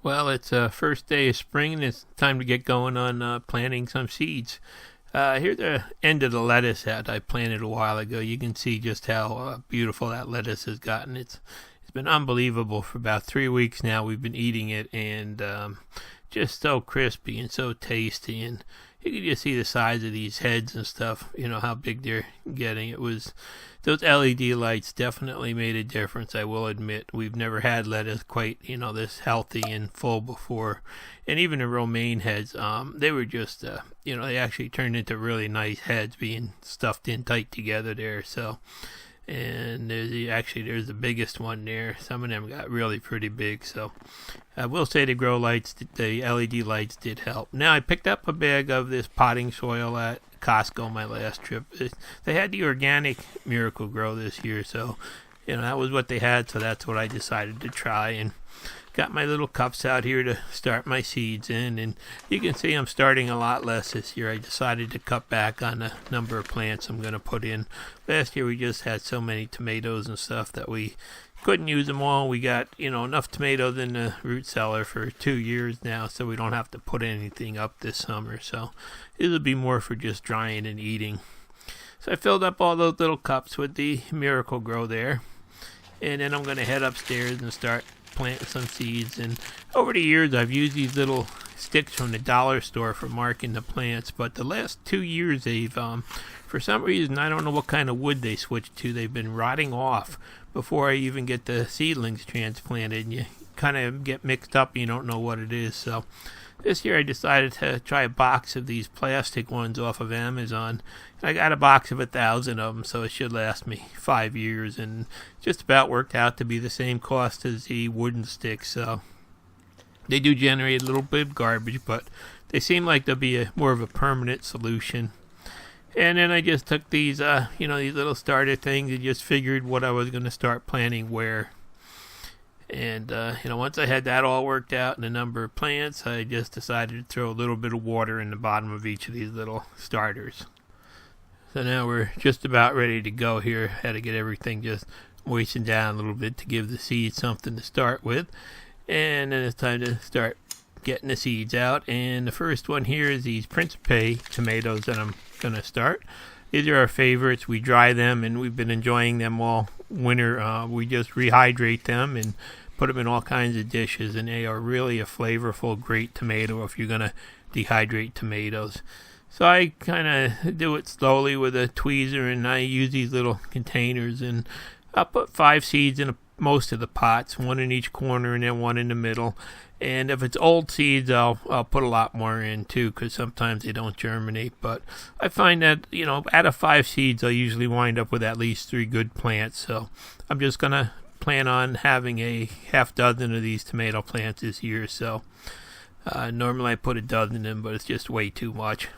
Well, it's first day of spring, and it's time to get going on planting some seeds. Here's the end of the lettuce that I planted a while ago. You can see just how beautiful that lettuce has gotten. It's been unbelievable for about 3 weeks now. We've been eating it, and just so crispy and so tasty. And you can just see the size of these heads and stuff. You know how big they're getting. It was those LED lights definitely made a difference. I will admit we've never had lettuce quite this healthy and full before. And even the romaine heads, they were just they actually turned into really nice heads being stuffed in tight together there. So. And there's the biggest one there. Some of them got really pretty big. So I will say the grow lights, the LED lights did help. Now I picked up a bag of this potting soil at Costco my last trip. They had the organic Miracle Grow this year, so that was what they had. So that's what I decided to try, and got my little cups out here to start my seeds in. And you can see I'm starting a lot less this year. I decided to cut back on the number of plants I'm going to put in. Last year we just had so many tomatoes and stuff that we couldn't use them all. We got enough tomatoes in the root cellar for 2 years now, so we don't have to put anything up this summer. So it'll be more for just drying and eating. So I filled up all those little cups with the Miracle Grow there, and then I'm going to head upstairs and start planting some seeds. And over the years I've used these little sticks from the dollar store for marking the plants, but the last 2 years they've for some reason, I don't know what kind of wood they switched to, they've been rotting off before I even get the seedlings transplanted, and you kind of get mixed up and you don't know what it is. So this year I decided to try a box of these plastic ones off of Amazon. I got a box of 1,000 of them, so it should last me 5 years, and just about worked out to be the same cost as the wooden sticks. So they do generate a little bit of garbage, but they seem like they'll be more of a permanent solution. And then I just took these, these little starter things and just figured what I was going to start planting where. And, once I had that all worked out and a number of plants, I just decided to throw a little bit of water in the bottom of each of these little starters. So now we're just about ready to go here. Had to get everything just moistened down a little bit to give the seeds something to start with. And then it's time to start getting the seeds out. And the first one here is these Principe tomatoes that I'm going to start. These are our favorites. We dry them, and we've been enjoying them all winter. We just rehydrate them and put them in all kinds of dishes, and they are really a flavorful, great tomato if you're going to dehydrate tomatoes. So I kind of do it slowly with a tweezer, and I use these little containers, and I'll put 5 seeds in most of the pots, 1 in each corner and then 1 in the middle. And if it's old seeds, I'll put a lot more in too, because sometimes they don't germinate. But I find that, out of 5 seeds, I'll usually wind up with at least 3 good plants. So I'm just going to plan on having a half dozen of these tomato plants this year. So normally I put a dozen in, but it's just way too much.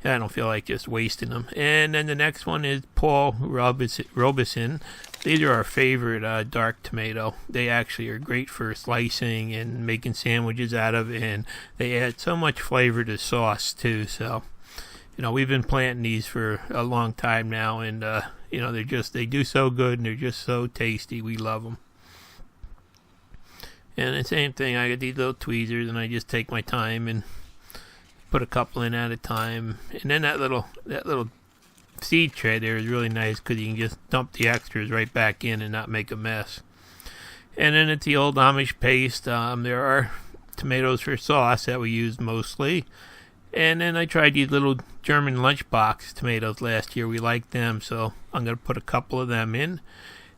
I don't feel like just wasting them. And then the next one is Paul Robeson. These are our favorite dark tomato. They actually are great for slicing and making sandwiches out of, and they add so much flavor to sauce too. So, we've been planting these for a long time now, and they do so good, and they're just so tasty. We love them. And the same thing, I got these little tweezers, and I just take my time and put a couple in at a time. And then that little seed tray there is really nice because you can just dump the extras right back in and not make a mess. And then it's the old Amish paste. There are tomatoes for sauce that we use mostly. And then I tried these little German lunchbox tomatoes last year. We liked them, so I'm going to put a couple of them in.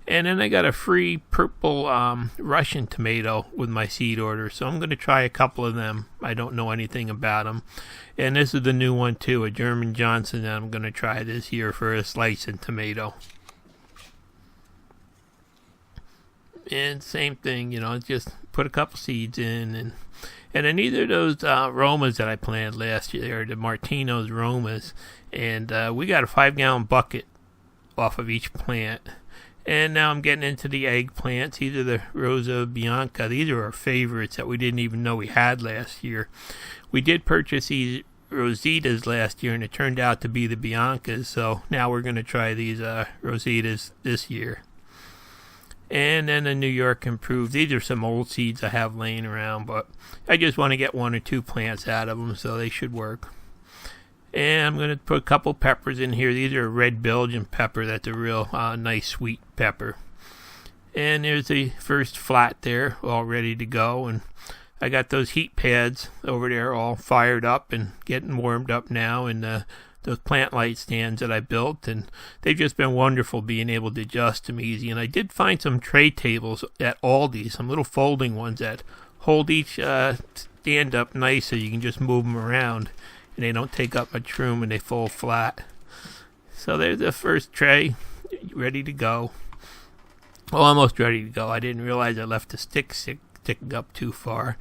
And then I got a free purple Russian tomato with my seed order, so I'm going to try a couple of them. I don't know anything about them. And this is the new one too, a German Johnson that I'm going to try this year for a slicing tomato. And same thing, just put a couple seeds in. And then these are those Romas that I planted last year, the Martino's Romas. And we got a 5-gallon bucket off of each plant. And now I'm getting into the eggplants. These are the Rosa Bianca. These are our favorites that we didn't even know we had last year. We did purchase these Rositas last year, and it turned out to be the Biancas. So now we're going to try these Rositas this year. And then the New York Improved. These are some old seeds I have laying around, but I just want to get 1 or 2 plants out of them, so they should work. And I'm going to put a couple peppers in here. These are red Belgian pepper. That's a real nice sweet pepper. And there's the first flat there, all ready to go. And I got those heat pads over there all fired up and getting warmed up now. And those plant light stands that I built, and they've just been wonderful being able to adjust them easy. And I did find some tray tables at Aldi, some little folding ones that hold each stand up nice so you can just move them around, and they don't take up much room and they fold flat. So there's the first tray ready to go. Well, almost ready to go. I didn't realize I left the stick sticking up too far.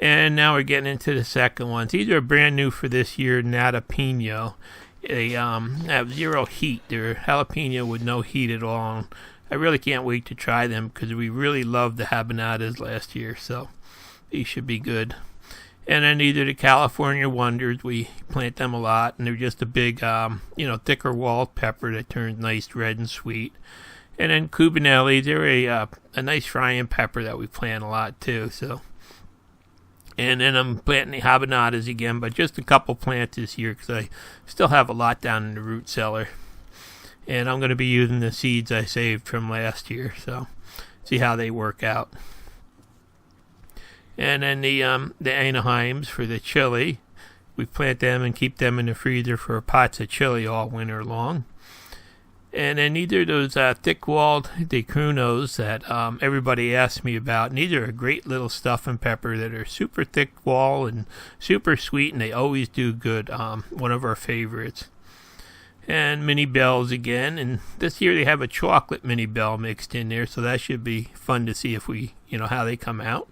And now we're getting into the second ones. These are brand new for this year, Jalapeno. They have zero heat. They're jalapeno with no heat at all. I really can't wait to try them because we really loved the habanadas last year, so these should be good. And then these are the California Wonders. We plant them a lot, and they're just a big, thicker walled pepper that turns nice red and sweet. And then Cubanelli, they're a nice frying pepper that we plant a lot too. So. And then I'm planting the habanadas again, but just a couple plants this year because I still have a lot down in the root cellar. And I'm going to be using the seeds I saved from last year, so see how they work out. And then the Anaheims for the chili. We plant them and keep them in the freezer for pots of chili all winter long. And then these are those thick-walled decrunos that everybody asks me about. And these are a great little stuffing pepper that are super thick-walled and super sweet, and they always do good. One of our favorites. And mini bells again. And this year they have a chocolate mini bell mixed in there, so that should be fun to see if we, how they come out.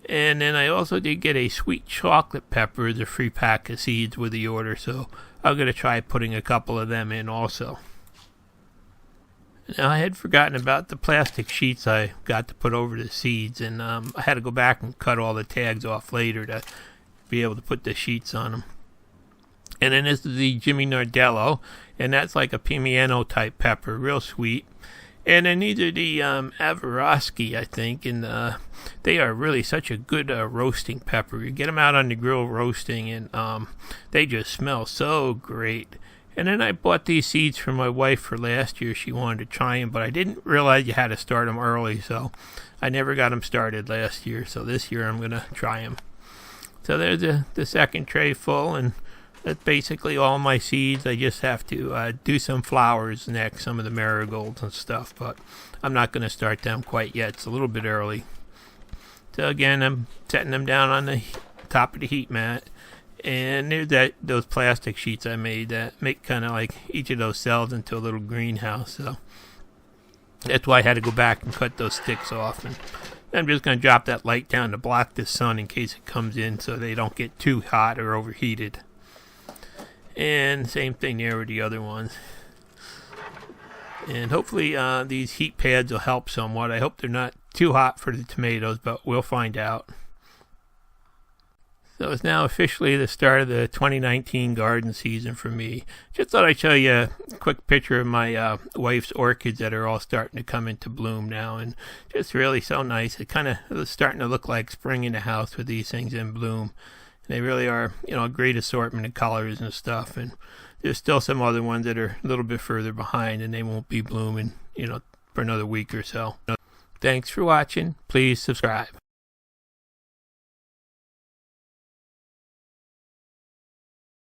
And then I also did get a sweet chocolate pepper as a free pack of seeds with the order, so I'm going to try putting a couple of them in also. Now, I had forgotten about the plastic sheets I got to put over the seeds, and I had to go back and cut all the tags off later to be able to put the sheets on them. And then this is the Jimmy Nardello, and that's like a pimiento type pepper, real sweet. And then these are the Avaroski, I think, and they are really such a good roasting pepper. You get them out on the grill roasting, and they just smell so great. And then I bought these seeds for my wife for last year. She wanted to try them, but I didn't realize you had to start them early, so I never got them started last year. So this year I'm going to try them. So there's the second tray full, and that's basically all my seeds. I just have to do some flowers next, some of the marigolds and stuff, but I'm not going to start them quite yet. It's a little bit early. So again, I'm setting them down on the top of the heat mat. And there's those plastic sheets I made that make kind of like each of those cells into a little greenhouse. So that's why I had to go back and cut those sticks off. And I'm just going to drop that light down to block the sun in case it comes in so they don't get too hot or overheated. And same thing there with the other ones. And hopefully these heat pads will help somewhat. I hope they're not too hot for the tomatoes, but we'll find out. So it's now officially the start of the 2019 garden season for me. Just thought I'd show you a quick picture of my wife's orchids that are all starting to come into bloom now, and just really so nice. It kind of is starting to look like spring in the house with these things in bloom. They really are, a great assortment of colors and stuff. And there's still some other ones that are a little bit further behind, and they won't be blooming, for another week or so. Thanks for watching. Please subscribe.